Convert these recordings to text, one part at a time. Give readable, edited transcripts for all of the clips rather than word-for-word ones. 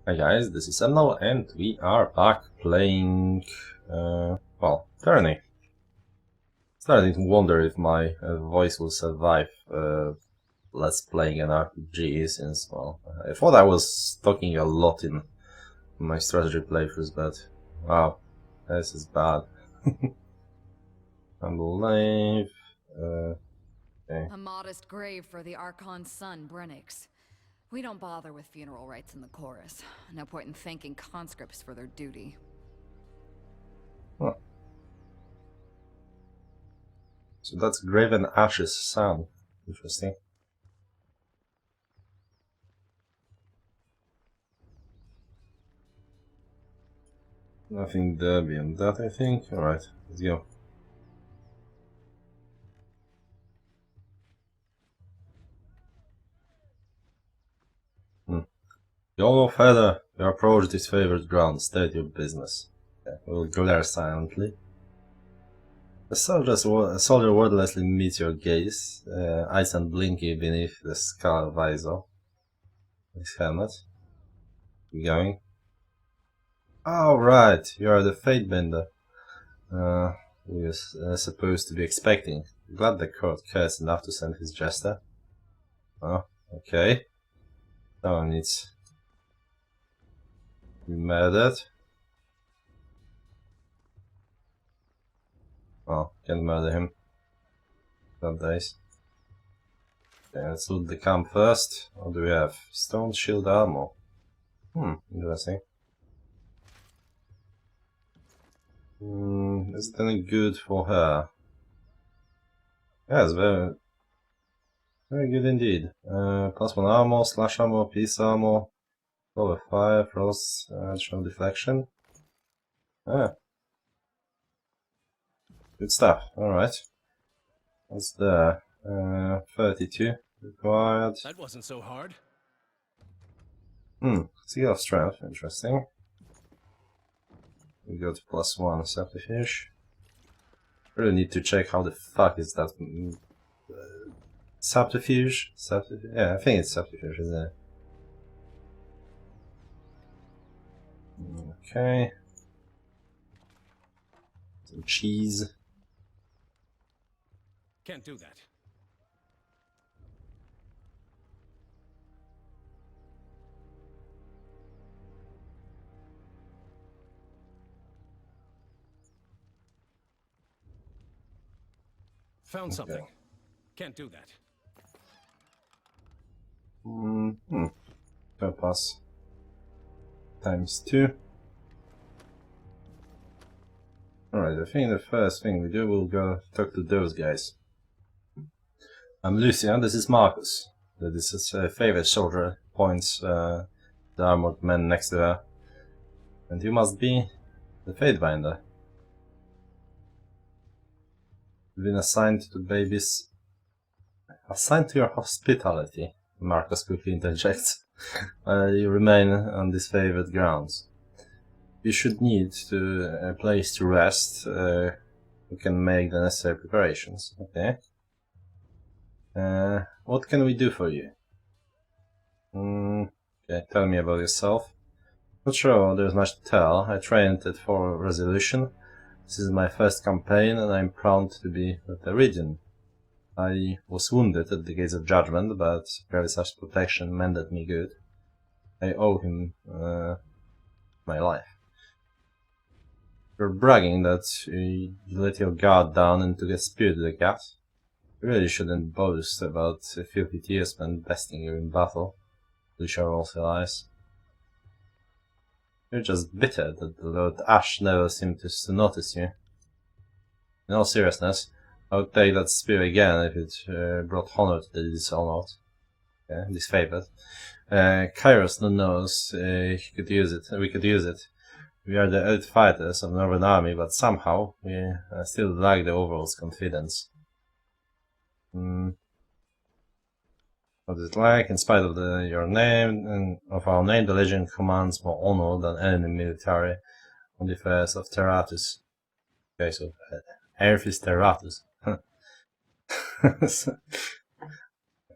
Hi guys, this is Emnel and we are back playing, well, Tyranny. Starting to wonder if my voice will survive Let's Playing an RPG since, well, I thought I was talking a lot in my strategy playthroughs, but wow, this is bad. Unbelieve. Okay. A modest grave for the Archon's son, Brennix. We don't bother with funeral rites in the chorus. No point in thanking conscripts for their duty. Huh. So that's Graven Ash's son. Interesting. Nothing there beyond that, I think. Alright, let's go. Yolo Feather, you approach this favored ground, state your business. Okay, we'll glare silently. A soldier wordlessly meets your gaze, eyes unblinking beneath the skull visor. His helmet. You going? Oh, right, you are the Fatebender. We were supposed to be expecting. Glad the court cares enough to send his jester. Oh, okay. Someone needs to be murdered. Oh, can't murder him. That dies. Okay, let's loot the camp first. What do we have? Stone shield armor. Interesting. Is it any good for her? Yes, very, very good indeed. Plus 1 armor, slash armor, piece armor, over fire, frost, additional deflection. Ah, good stuff. Alright. What's there? 32 required. That wasn't so hard. Seal of strength, interesting. We got plus 1 subterfuge. Really need to check how the fuck is that subterfuge? Subterfuge? Yeah, I think it's subterfuge, isn't it? Okay. Some cheese. Can't do that. Found something. Can't do that. Pass. Times 2. Alright, I think the first thing we do, we'll go talk to those guys. I'm Lucia, this is Marcus. This is a favorite soldier, points the armored man next to her. And you must be the Fatebinder. You've been assigned to babies. Assigned to your hospitality, Marcus quickly interjects. You remain on these favored grounds. You should need a place to rest. We can make the necessary preparations. Okay. What can we do for you? Okay, tell me about yourself. Not sure there's much to tell. I trained at For Resolution. This is my first campaign and I'm proud to be with the region. I was wounded at the Gates of Judgment, but Gravitas' protection mended me good. I owe him my life. You're bragging that you let your guard down and took a spear to the gut. You really shouldn't boast about a filthy tears spent besting you in battle. Lucia rolls her eyes. You're just bitter that the Lord Ash never seemed to notice you. In all seriousness, I would take that spear again if it brought honor to the dishonored. Yeah, disfavored. Kairos knows he could use it. We could use it. We are the elite fighters of Northern Army, but somehow we still lack the overall's confidence. What is it like? In spite of your name and of our name, the Legion commands more honor than any military on the affairs of Terratus. Okay, so Earth is Terratus.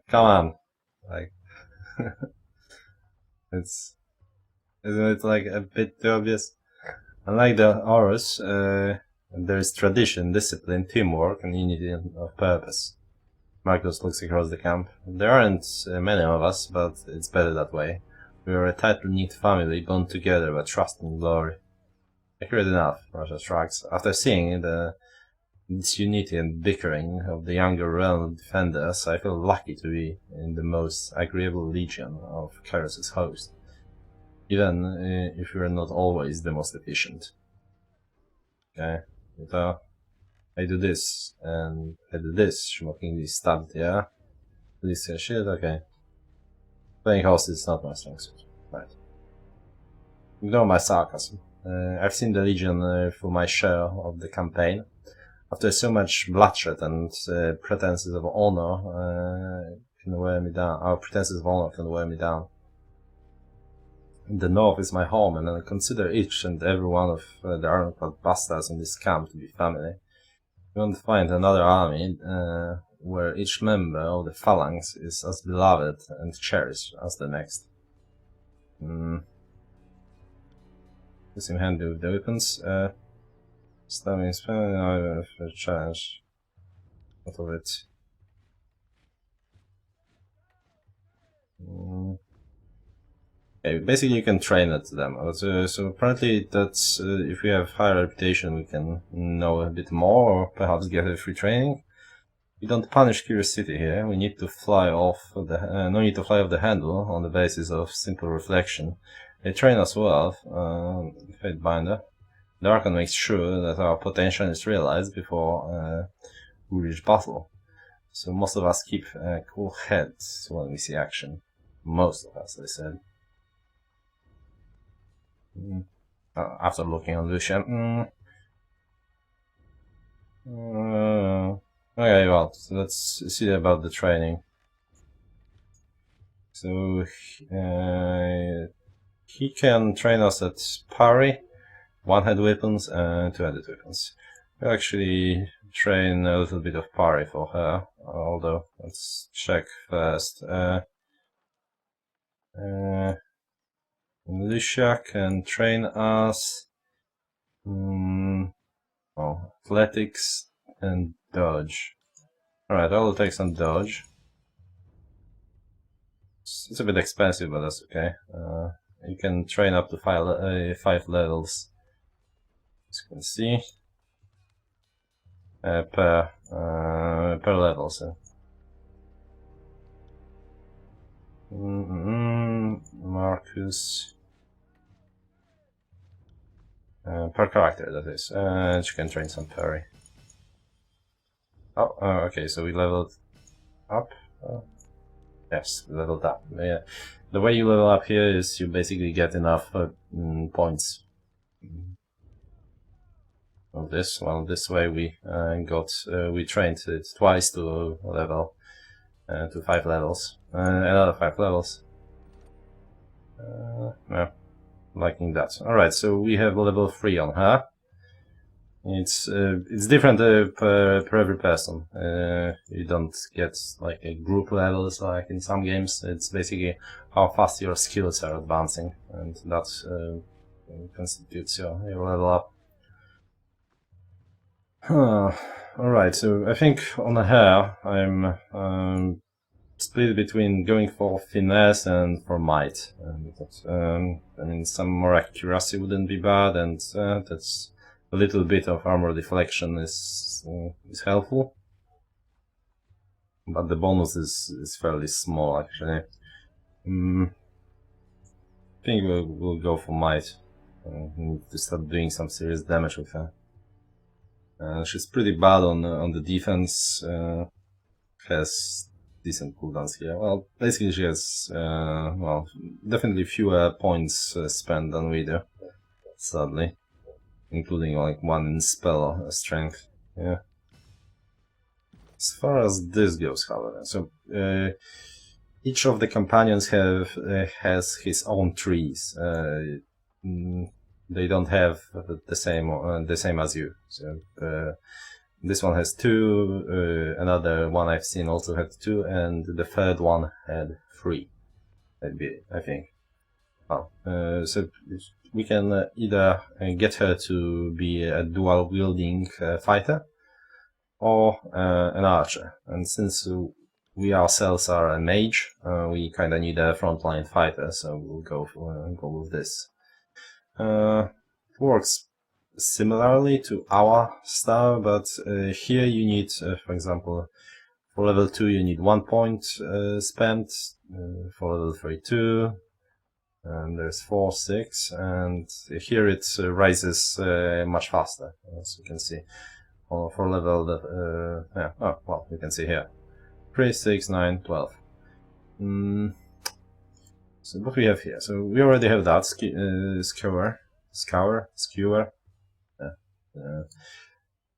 Come on, like it's Isn't it like a bit too obvious? Unlike the Horus, there is tradition, discipline, teamwork, and unity of purpose. Marcus looks across the camp. There aren't many of us, but it's better that way. We are a tight-knit family, bound together by trust and glory. Accurate enough, Russia shrugs. After seeing the disunity and bickering of the younger realm defenders, I feel lucky to be in the most agreeable legion of Kairos' host, even if we are not always the most efficient. Okay, so I do this, and I do this, shockingly stabbed, yeah? This shit, okay. Playing host is not my strength suit. Right. Ignore my sarcasm. I've seen the Legion through my share of the campaign. After so much bloodshed and pretenses of honor can wear me down, our pretenses of honor can wear me down. The North is my home, and I consider each and every one of the ironclad bastards in this camp to be family. You won't find another army where each member of the phalanx is as beloved and cherished as the next. This him handy with the weapons. Stabbing spell, challenge. What of it? Okay, basically you can train it to them. So apparently that's if we have higher reputation we can know a bit more, or perhaps get a free training. We don't punish curiosity here. We need to fly off the no need to fly off the handle on the basis of simple reflection. They train us well, Fatebinder. The Archon makes sure that our potential is realized before we reach battle. So most of us keep a cool head when we see action. Most of us, I said. After looking on Lucian. Okay, well, so let's see about the training. So he can train us at parry, one-handed weapons, and two-handed weapons. We'll actually train a little bit of parry for her, although let's check first. Lucia can train us athletics and dodge. Alright, I will take some dodge. It's a bit expensive, but that's okay. You can train up to 5 levels, as you can see, per level. So. Marcus. Per character, that is. And you can train some parry. Oh, okay, so we leveled up. Yes, leveled up. Yeah. The way you level up here is you basically get enough points of this. Well, this way we we trained it twice to level to 5 levels. Another 5 levels. Yeah, liking that. All right, so we have level 3 on her. It's different per every person. You don't get like a group levels like in some games. It's basically how fast your skills are advancing, and that constitutes your level up. Alright, so I think on her I'm split between going for finesse and for might. I mean, some more accuracy wouldn't be bad, and that's a little bit of armor deflection is helpful, but the bonus is fairly small actually. I think we'll go for might. We need to start doing some serious damage with her. She's pretty bad on the defense. Has decent cooldowns here. Well, basically she has well, definitely fewer points spent than we do, sadly. Including like 1 in spell strength. Yeah. As far as this goes, however, so each of the companions has his own trees. They don't have the same as you. So this one has 2. Another one I've seen also had 2, and the third one had 3. I think. So we can either get her to be a dual wielding fighter or an archer. And since we ourselves are a mage, we kind of need a frontline fighter, so we'll go with this. It works similarly to our style, but here you need, for example, for level 2 you need 1 point spent, for level 3 2, and there's 4, 6, and here it rises much faster, as you can see. For level, you can see here. 3, 6, 9, 12. So what we have here? So we already have that skewer.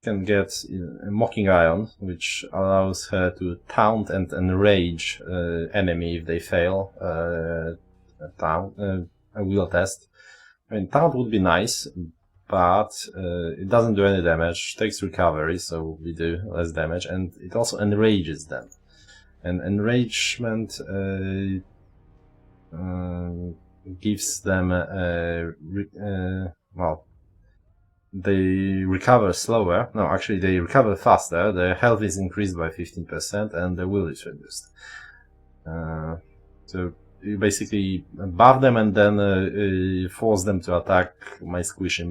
Can get a mocking iron, which allows her to taunt and enrage enemy if they fail a wheel test. I mean, taunt would be nice, but it doesn't do any damage, takes recovery, so we do less damage, and it also enrages them. And enragement gives them they recover slower. No, actually they recover faster. Their health is increased by 15% and their will is reduced. So you basically buff them and then force them to attack my squishy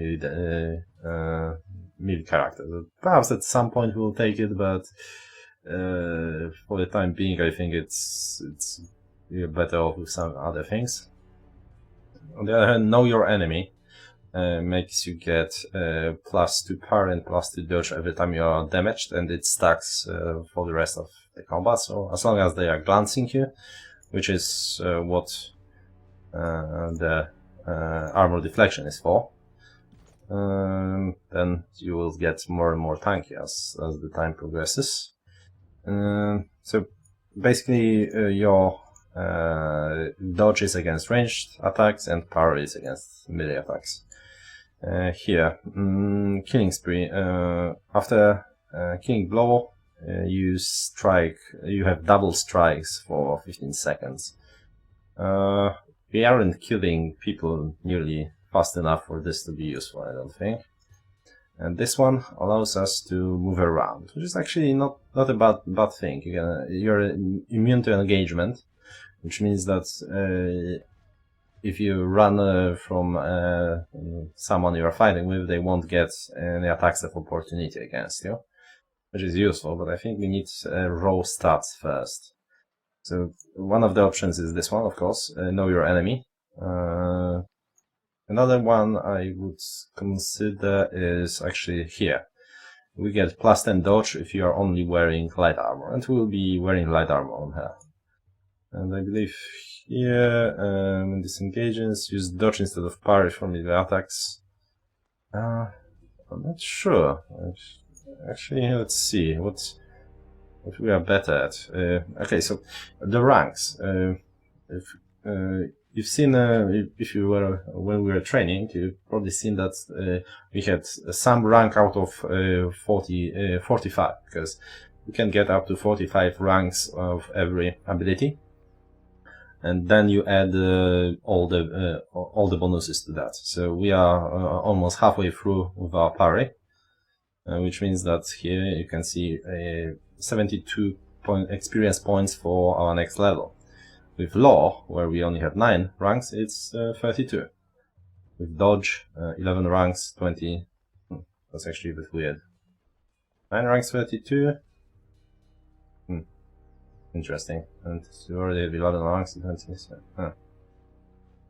melee character. So perhaps at some point we'll take it, but for the time being I think it's better off with some other things. On the other hand, know your enemy. Makes you get +2 parry and +2 dodge every time you are damaged, and it stacks for the rest of the combat. So as long as they are glancing you, which is what the armor deflection is for, then you will get more and more tanky as the time progresses. So basically your dodge is against ranged attacks and parry is against melee attacks. Here, killing spree. After killing blow, you have double strikes for 15 seconds. We aren't killing people nearly fast enough for this to be useful, I don't think. And this one allows us to move around, which is actually not a bad thing. You're immune to engagement, which means that if you run from someone you are fighting with, they won't get any attacks of opportunity against you, which is useful, but I think we need raw stats first. So one of the options is this one, of course, know your enemy. Another one I would consider is actually here. We get +10 dodge if you are only wearing light armor, and we will be wearing light armor on her. And I believe here, when disengages, use dodge instead of parry for melee attacks. I'm not sure. Actually, let's see what we are better at. Okay, so the ranks. If you've seen, if you were when we were training, you've probably seen that we had some rank out of 45, because we can get up to 45 ranks of every ability. And then you add all the bonuses to that. So we are almost halfway through with our parry, which means that here you can see 72 experience points for our next level. With law, where we only have 9 ranks, it's 32. With dodge, 11 ranks, 20. That's actually a bit weird. 9 ranks, 32. Interesting. And you already have 11 ranks, 20.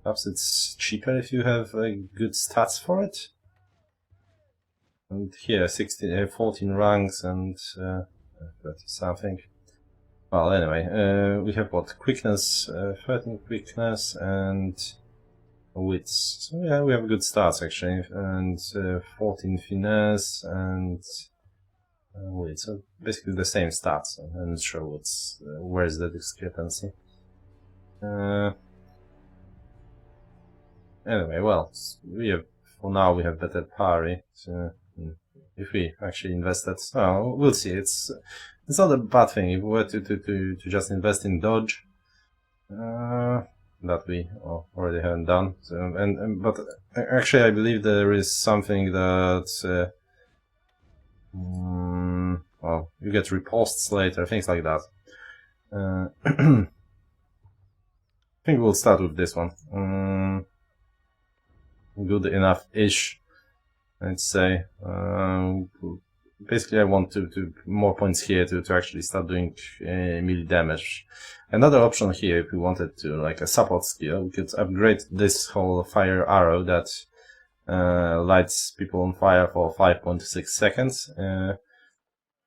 Perhaps it's cheaper if you have good stats for it. And here, 14 ranks and 30 something. Well, anyway, we have what? Quickness, 13 quickness and wits. So yeah, we have good stats actually. And 14 finesse and wit. So basically the same stats. I'm not sure where's the discrepancy. Anyway, well, for now we have better parry. So if we actually invest that, well, we'll see. It's not a bad thing if we were to just invest in dodge. that we already haven't done. So, but actually, I believe there is something that well, you get reposts later, things like that. I think we'll start with this one. Good enough-ish, I'd say. Basically, I want to more points here to actually start doing melee damage. Another option here, if we wanted to, like a support skill, we could upgrade this whole fire arrow that lights people on fire for 5.6 seconds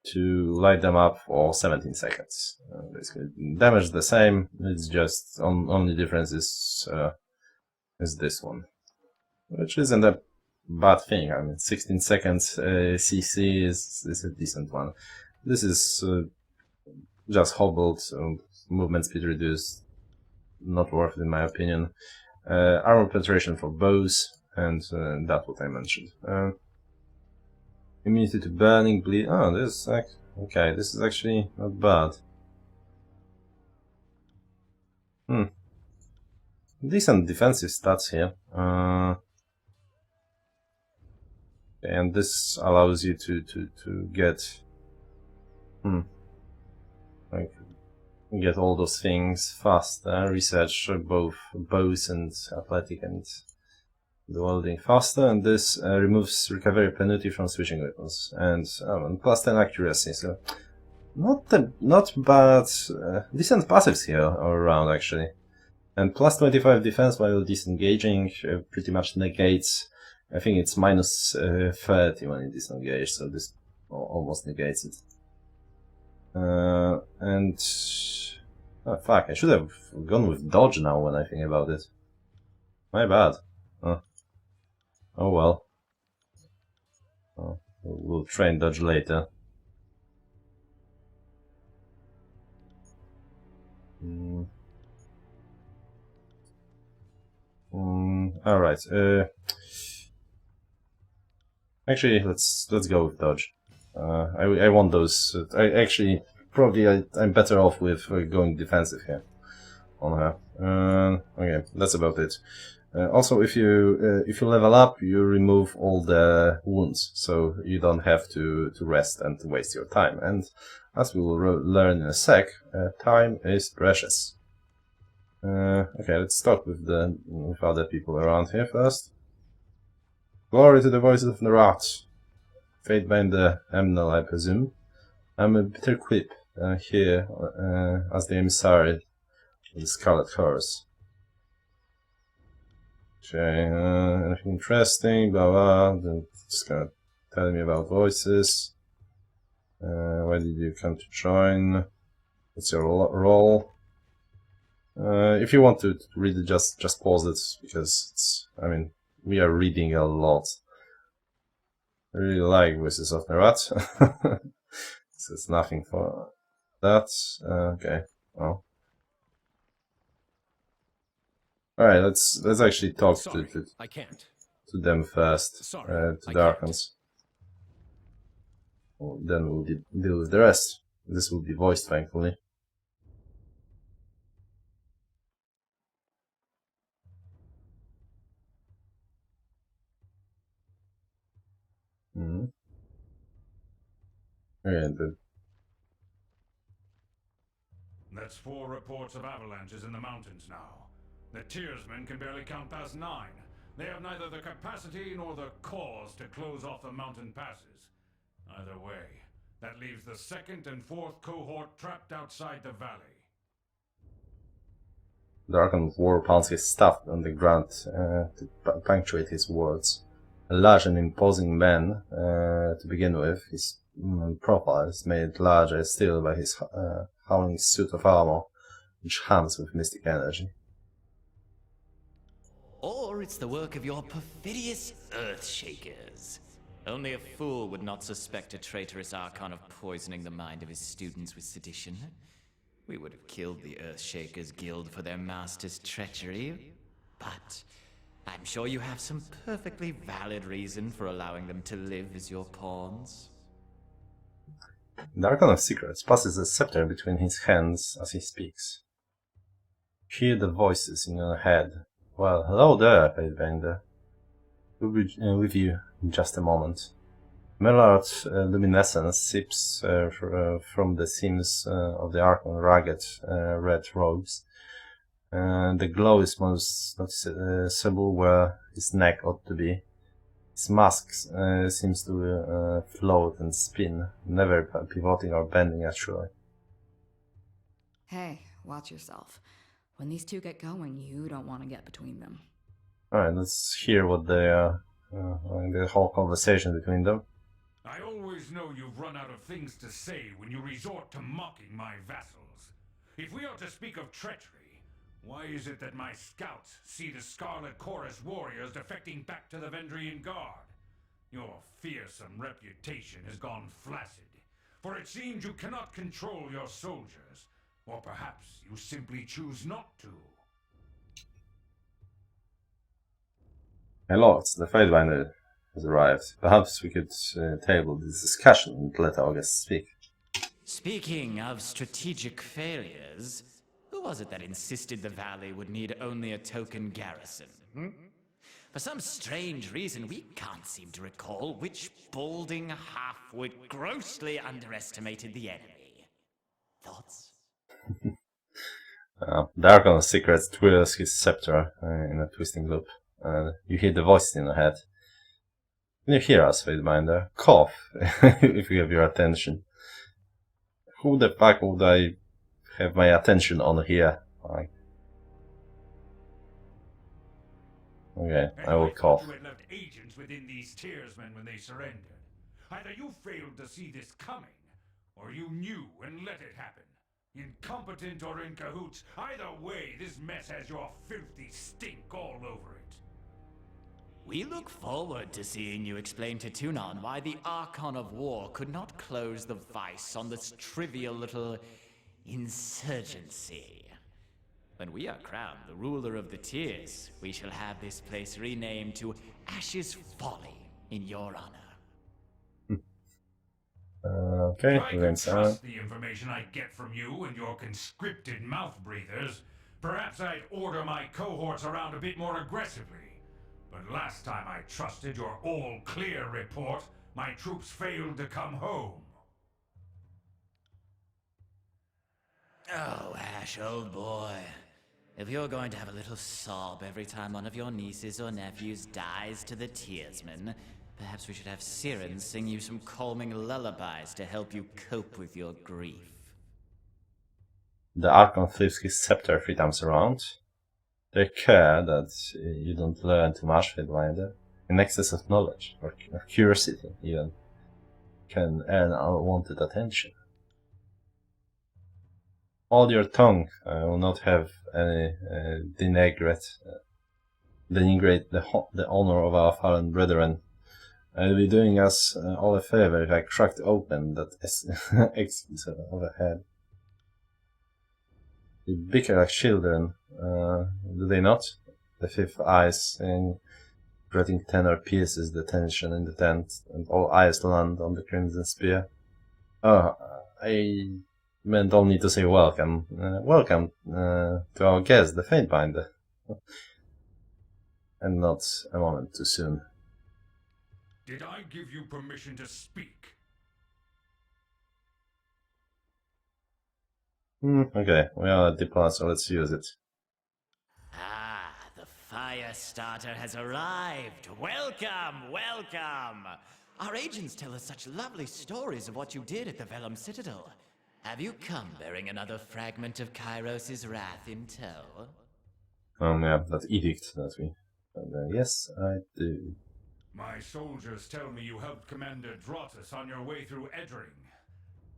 to light them up for 17 seconds. Basically, damage the same. It's just only difference is this one, which isn't a bad thing. I mean, 16 seconds CC is a decent one. This is just hobbled, so movement speed reduced. Not worth it in my opinion. Armor penetration for bows, and that's what I mentioned. Immunity to burning, bleed. Oh, this okay. This is actually not bad. Decent defensive stats here. And this allows you to get like get all those things faster. Research both bows and athletic and the welding faster, and this removes recovery penalty from switching weapons, and plus 10 accuracy. So not bad. Decent passives here all around actually, and plus 25 defense while disengaging pretty much negates. I think it's minus 30 when it is engaged, so this almost negates it. And oh fuck, I should have gone with dodge now when I think about it. My bad. Oh well. We'll train dodge later. All right. Actually, let's go with dodge. I want those. I'm better off with going defensive here on her. Okay, that's about it. Also, if you level up, you remove all the wounds, so you don't have to rest and waste your time. And as we will learn in a sec, time is precious. Okay, let's start with other people around here first. Glory to the voices of Nerat. Fatebender Emnel, I presume. I'm a bitter quip here as the emissary of the Scarlet Horse. Okay, anything interesting, blah blah. Then just gonna tell me about voices. Why did you come to join? What's your role? If you want to read it, just pause it, because it's, I mean, we are reading a lot. I really like Voices of Nerat. So it's nothing for that. Okay, well. Alright, let's actually talk Sorry, to I can't. them first. Sorry, To I the Archons. Well, then we'll deal with the rest. This will be voiced, thankfully. Okay, That's 4 reports of avalanches in the mountains now. The Tearsmen can barely count past 9. They have neither the capacity nor the cause to close off the mountain passes. Either way, that leaves the 2nd and 4th cohort trapped outside the valley. the Archon of War pounds his staff on the ground to punctuate his words. A large and imposing man to begin with. His profile is made larger still by his howling suit of armor, which hums with mystic energy. Or it's the work of your perfidious Earthshakers. Only a fool would not suspect a traitorous Archon of poisoning the mind of his students with sedition. We would have killed the Earthshakers Guild for their master's treachery. But I'm sure you have some perfectly valid reason for allowing them to live as your pawns. The Archon of Secrets passes a scepter between his hands as he speaks. Hear the voices in your head. Well, hello there, Pathfinder. We'll be with you in just a moment. Mellard's luminescence seeps from the seams of the Archon ragged red robes. The glow is most noticeable where his neck ought to be. His mask seems to float and spin, never pivoting or bending actually. Hey, watch yourself. When these two get going, you don't want to get between them. Alright, let's hear what the whole conversation between them. I always know you've run out of things to say when you resort to mocking my vassals. If we are to speak of treachery, why is it that my scouts see the Scarlet Chorus warriors defecting back to the Vendrian Guard? Your fearsome reputation has gone flaccid, for it seems you cannot control your soldiers, or perhaps you simply choose not to. Hey lords, the Fatebinder has arrived. Perhaps we could table this discussion and let August speak. Speaking of strategic failures, who was it that insisted the valley would need only a token garrison? For some strange reason, we can't seem to recall which balding halfwit grossly underestimated the enemy. Thoughts? The Archon's secret twirls his scepter in a twisting loop. You hear the voice in your head. Can you hear us, Fatebinder? Cough, if you have your attention. Who the fuck would I have my attention on here? Like... Okay, I will cough. You had left agents within these Tearsmen when they surrendered. Either you failed to see this coming, or you knew and let it happen. Incompetent or in cahoots, either way, this mess has your filthy stink all over it. We look forward to seeing you explain to Tunon why the Archon of War could not close the vice on this trivial little insurgency. When we are crowned the ruler of the Tears, we shall have this place renamed to Ash's Folly in your honor. Okay, If I we're could in trust the information I get from you and your conscripted mouth breathers, perhaps I'd order my cohorts around a bit more aggressively. But last time I trusted your all-clear report, my troops failed to come home. Oh, Ash, old boy. If you're going to have a little sob every time one of your nieces or nephews dies to the Tearsmen, perhaps we should have Siren sing you some calming lullabies to help you cope with your grief. The Archon flips his scepter 3 times around. Take care that you don't learn too much, Fatebinder. An excess of knowledge, or curiosity even, can earn unwanted attention. Hold your tongue. I will not have any denigrate the honor of our fallen brethren. I'll be doing us all a favor if I cracked open that exit overhead. They bicker like children, do they not? The fifth eyes in gritting tenor pierces the tension in the tent, and all eyes land on the crimson spear. Oh, I meant only to say welcome. Welcome to our guest, the Fatebinder. And not a moment too soon. Did I give you permission to speak? Okay, we are at diplomat, so let's use it. Ah, the fire starter has arrived. Welcome, welcome. Our agents tell us such lovely stories of what you did at the Vellum Citadel. Have you come bearing another fragment of Kairos' wrath in tow? Yeah, that edict that we... yes, I do. My soldiers tell me you helped Commander Drotus on your way through Edring.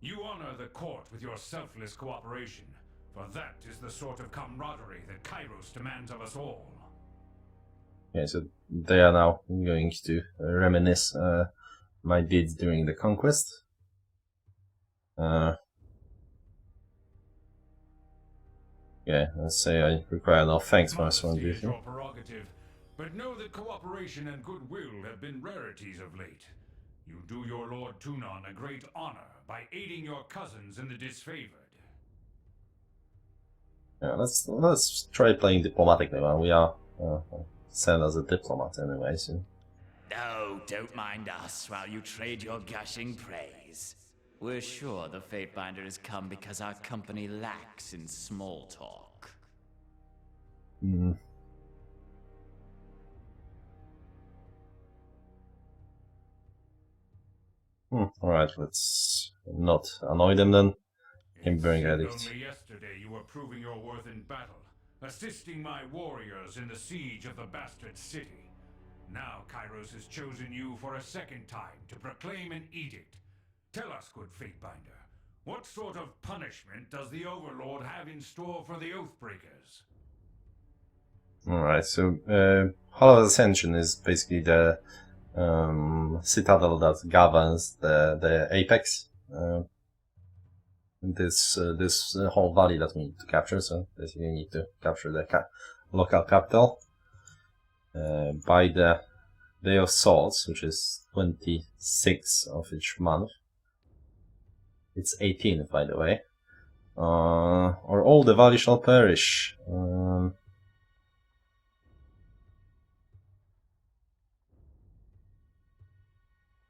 You honor the court with your selfless cooperation, for that is the sort of camaraderie that Kairos demands of us all. Okay, so they are now going to reminisce my deeds during the conquest. Yeah, let's say I require no thanks for my sworn Modesty is duty. your prerogative, but know that cooperation and goodwill have been rarities of late. You do your Lord Tunon a great honor by aiding your cousins in the disfavored. Yeah, let's try playing diplomatically when we are sent as a diplomat anyway. So. No, don't mind us while you trade your gushing praise. We're sure the Fatebinder has come because our company lacks in small talk. Mm. Alright, let's not annoy them then. It Burning seemed Edict. only yesterday you were proving your worth in battle, assisting my warriors in the siege of the bastard city. Now Kairos has chosen you for a second time to proclaim an edict. Tell us, good Fatebinder, what sort of punishment does the Overlord have in store for the Oathbreakers? Alright, so Hall of Ascension is basically the citadel that governs the apex. This whole valley that we need to capture, so basically we need to capture the local capital by the Day of Swords, which is 26th of each month. It's 18th, by the way. Or all the valley shall perish.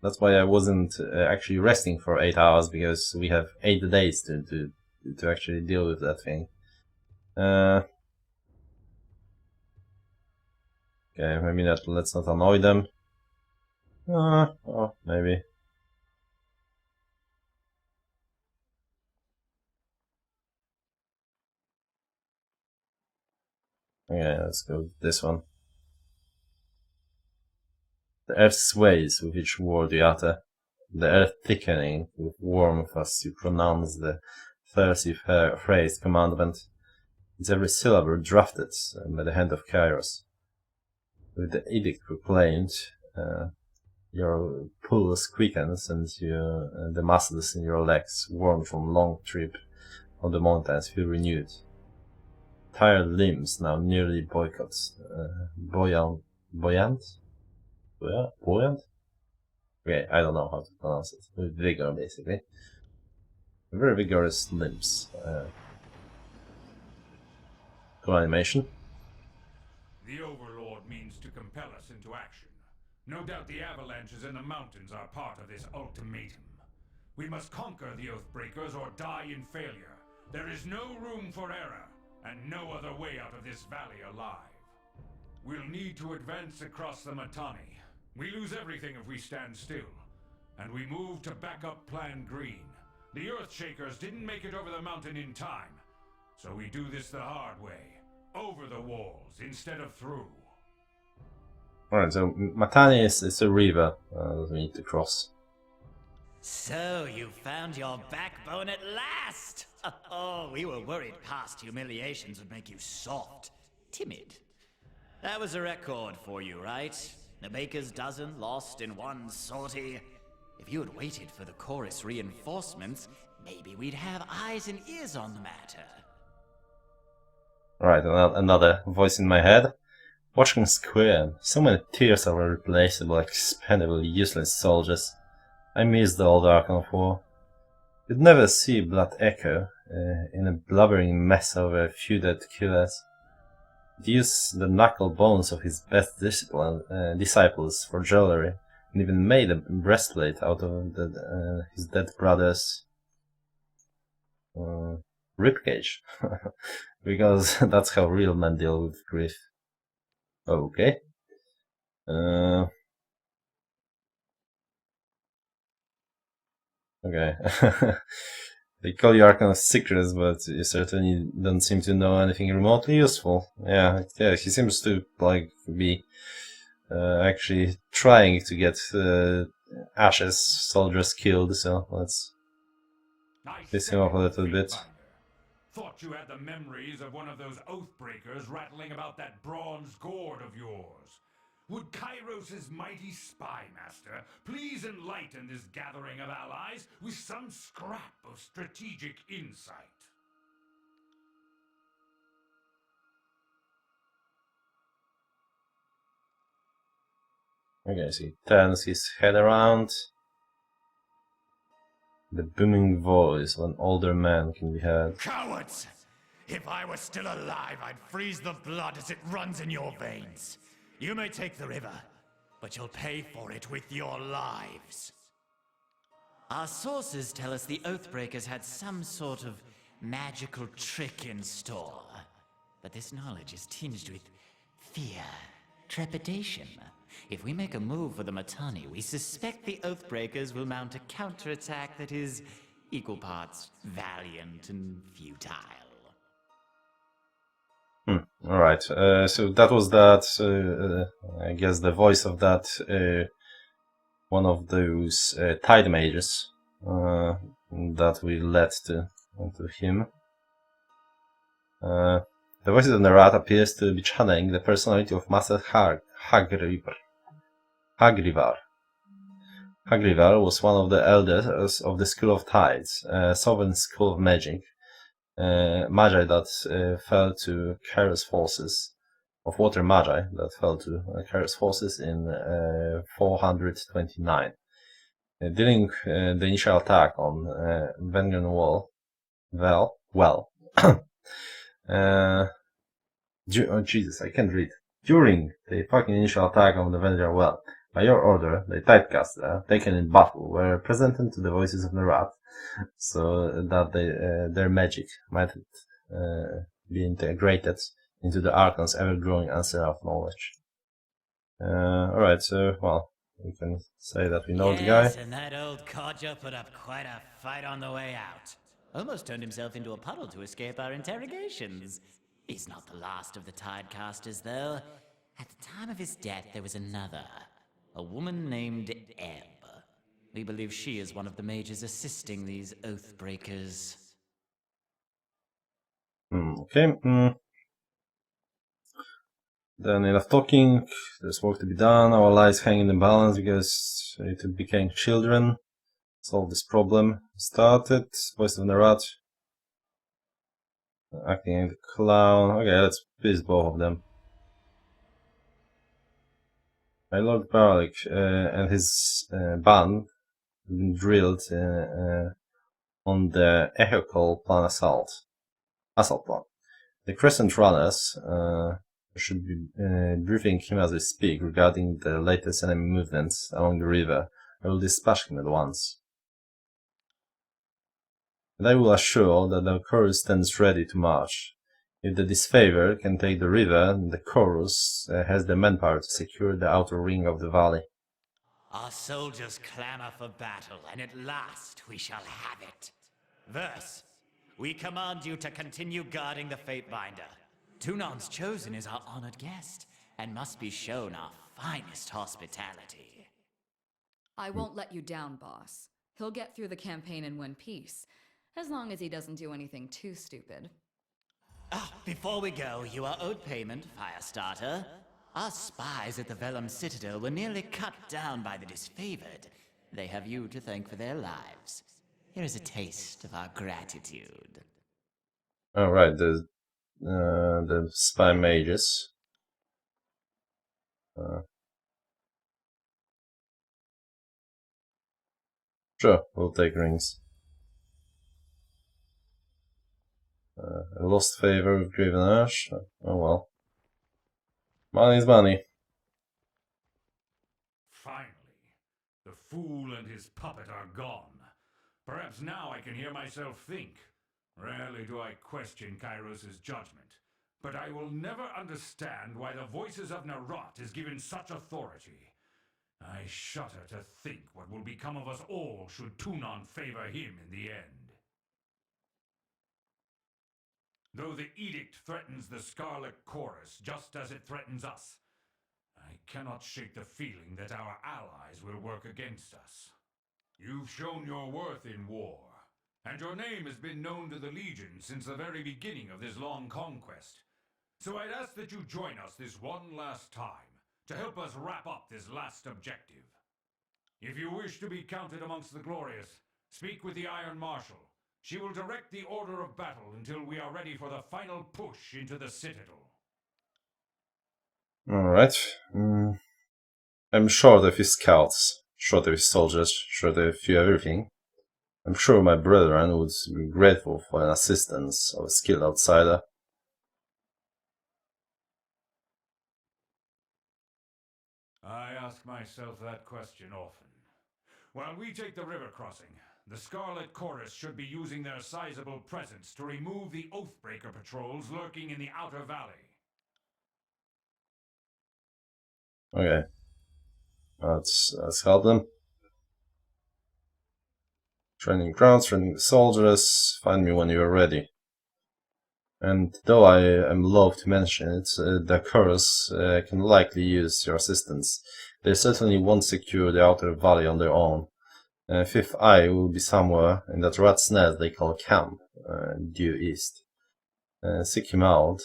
That's why I wasn't actually resting for 8 hours, because we have 8 days to actually deal with that thing. Okay, maybe let's not annoy them. Oh, maybe. Okay, let's go with this one. The earth sways with each word you utter, the earth thickening with warmth as you pronounce the thirsty phrase commandment. It's every syllable drafted by the hand of Kairos. With the edict proclaimed, your pulse quickens and the muscles in your legs, warm from long trip on the mountains, feel renewed. Tired limbs now nearly boycott. Buoyant? Buoyant? Okay, I don't know how to pronounce it. With vigor, basically. Very vigorous limbs. Cool animation. The Overlord means to compel us into action. No doubt the avalanches in the mountains are part of this ultimatum. We must conquer the Oathbreakers or die in failure. There is no room for error, and no other way out of this valley alive. We'll need to advance across the Matani. We lose everything if we stand still, and we move to back up Plan Green. The Earthshakers didn't make it over the mountain in time, so we do this the hard way. Over the walls instead of through. Alright, so Matani is a river that we need to cross. So you found your backbone at last! Oh, we were worried past humiliations would make you soft, timid. That was a record for you, right? The baker's dozen lost in one sortie. If you had waited for the chorus reinforcements, maybe we'd have eyes and ears on the matter. Alright, another voice in my head. Watching square, so many tears of irreplaceable, expendable, useless soldiers. I miss the old Archon 4. You'd never see blood echo in a blubbering mess of a few dead killers. He'd use the knuckle bones of his best disciples for jewelry, and even made a breastplate out of his dead brother's ribcage. Because that's how real men deal with grief. Okay. Okay. They call you Archon's secrets, but you certainly don't seem to know anything remotely useful. Yeah, he seems to be actually trying to get Ash's soldiers killed, so let's piss him off a little bit. Thought you had the memories of one of those Oathbreakers rattling about that bronze gourd of yours. Would Kairos' mighty spy master please enlighten this gathering of allies with some scrap of strategic insight? Okay, so he turns his head around. The booming voice of an older man can be heard. Cowards! If I were still alive, I'd freeze the blood as it runs in your veins. You may take the river, but you'll pay for it with your lives. Our sources tell us the Oathbreakers had some sort of magical trick in store. But this knowledge is tinged with fear, trepidation. If we make a move for the Matani, we suspect the Oathbreakers will mount a counterattack that is equal parts valiant and futile. Alright, so that was that, I guess the voice of that, one of those Tide Mages that we led to him. The voice of the rat appears to be channeling the personality of Master Hagrivar. Hagrivar was one of the elders of the School of Tides, a sovereign school of magic. Magi that fell to Kairos forces, of water magi that fell to Kairos forces in 429. During the initial attack on Vengan oh Jesus, I can't read. During the fucking initial attack on the Vengan Well, by your order, the Tidecaster, taken in battle, were presented to the voices of the rat, so that their magic might be integrated into the Archons' ever-growing answer of knowledge. Alright, so, well, we can say that we know the guy. Yes, and that old codger put up quite a fight on the way out. Almost turned himself into a puddle to escape our interrogations. He's not the last of the Tidecasters, though. At the time of his death, there was another. A woman named Ebb. We believe she is one of the mages assisting these Oathbreakers. Okay. Then enough talking. There's work to be done. Our lives hang in the balance because it became children. Solve this problem. Started. Voice of the rat. Acting like the clown. Okay, let's piss both of them. My Lord Barlick and his band have been drilled on the Echocal plan assault plan. The Crescent Runners should be briefing him as we speak regarding the latest enemy movements along the river. I will dispatch him at once. And I will assure that the chorus stands ready to march. If the disfavor can take the river, the chorus has the manpower to secure the outer ring of the valley. Our soldiers clamor for battle, and at last we shall have it. Verse, we command you to continue guarding the Fatebinder. Tunon's chosen is our honored guest, and must be shown our finest hospitality. I won't let you down, boss. He'll get through the campaign in one piece, as long as he doesn't do anything too stupid. Before we go, you are owed payment, Firestarter. Our spies at the Vellum Citadel were nearly cut down by the disfavored. They have you to thank for their lives. Here is a taste of our gratitude. Alright, the spy mages. Sure, we'll take rings. A lost favor with Graven Ash. Oh well. Money's money. Finally, the fool and his puppet are gone. Perhaps now I can hear myself think. Rarely do I question Kairos' judgment, but I will never understand why the voices of Narat is given such authority. I shudder to think what will become of us all should Tunon favor him in the end. Though the edict threatens the Scarlet Chorus just as it threatens us, I cannot shake the feeling that our allies will work against us. You've shown your worth in war, and your name has been known to the Legion since the very beginning of this long conquest. So I'd ask that you join us this one last time, to help us wrap up this last objective. If you wish to be counted amongst the glorious, speak with the Iron Marshal. She will direct the order of battle until we are ready for the final push into the Citadel. Alright. I'm short of his scouts, short of his soldiers, short of everything. I'm sure my brethren would be grateful for an assistance of a skilled outsider. I ask myself that question often. While we take the river crossing, the Scarlet Chorus should be using their sizable presence to remove the Oathbreaker patrols lurking in the Outer Valley. Okay. Let's help them. Training grounds, training the soldiers. Find me when you are ready. And though I am loath to mention it, the Chorus can likely use your assistance. They certainly won't secure the Outer Valley on their own. Fifth Eye will be somewhere in that rat's nest they call camp, due east. Seek him out,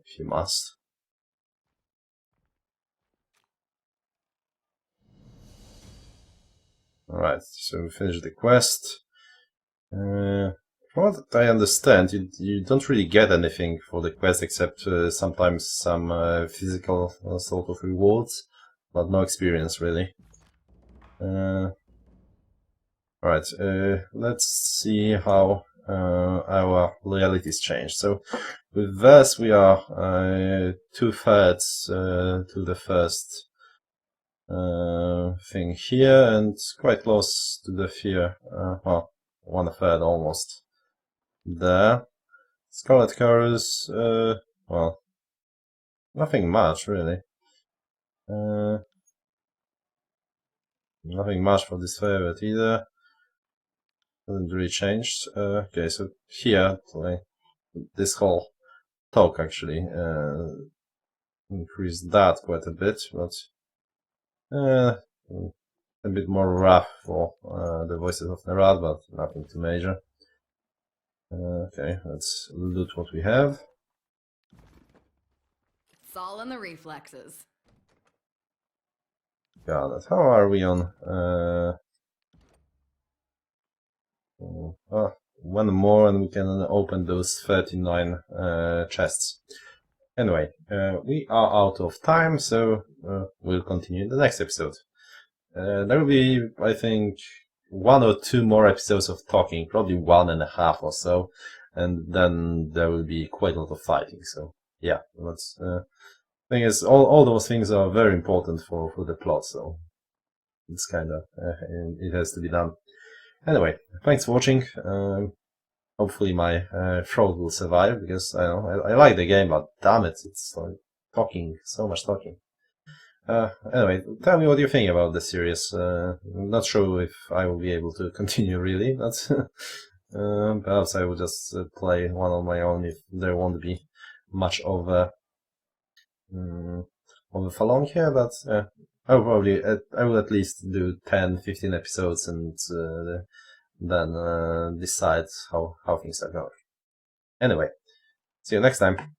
if you must. Alright, so we finished the quest. From what I understand, you don't really get anything for the quest except sometimes some physical sort of rewards, but no experience really. Alright, let's see how our loyalties change. So with this we are 2/3 to the first thing here, and quite close to the fear, well, 1/3 almost there. Scarlet Chorus, well, nothing much really. Nothing much for this favorite either. Hasn't really changed. Okay, so here, like, this whole talk actually increased that quite a bit, but a bit more rough for the voices of Nerad, but nothing too major. Okay, let's loot what we have. It's all in the reflexes. Got it. How are we on? One more and we can open those 39 chests. Anyway, we are out of time, so we'll continue in the next episode. There will be, I think, 1 or 2 more episodes of talking, probably 1.5 or so, and then there will be quite a lot of fighting. So yeah, that's thing is, all those things are very important for the plot. So it's kind of it has to be done. Anyway, thanks for watching. Hopefully my throat will survive, because I like the game, but damn it, it's like talking, so much talking. Anyway, tell me what you think about the series. I'm not sure if I will be able to continue really, but perhaps I will just play one on my own if there won't be much of a Falong here, but I will at least do 10-15 episodes and then decide how things are going. Anyway, see you next time.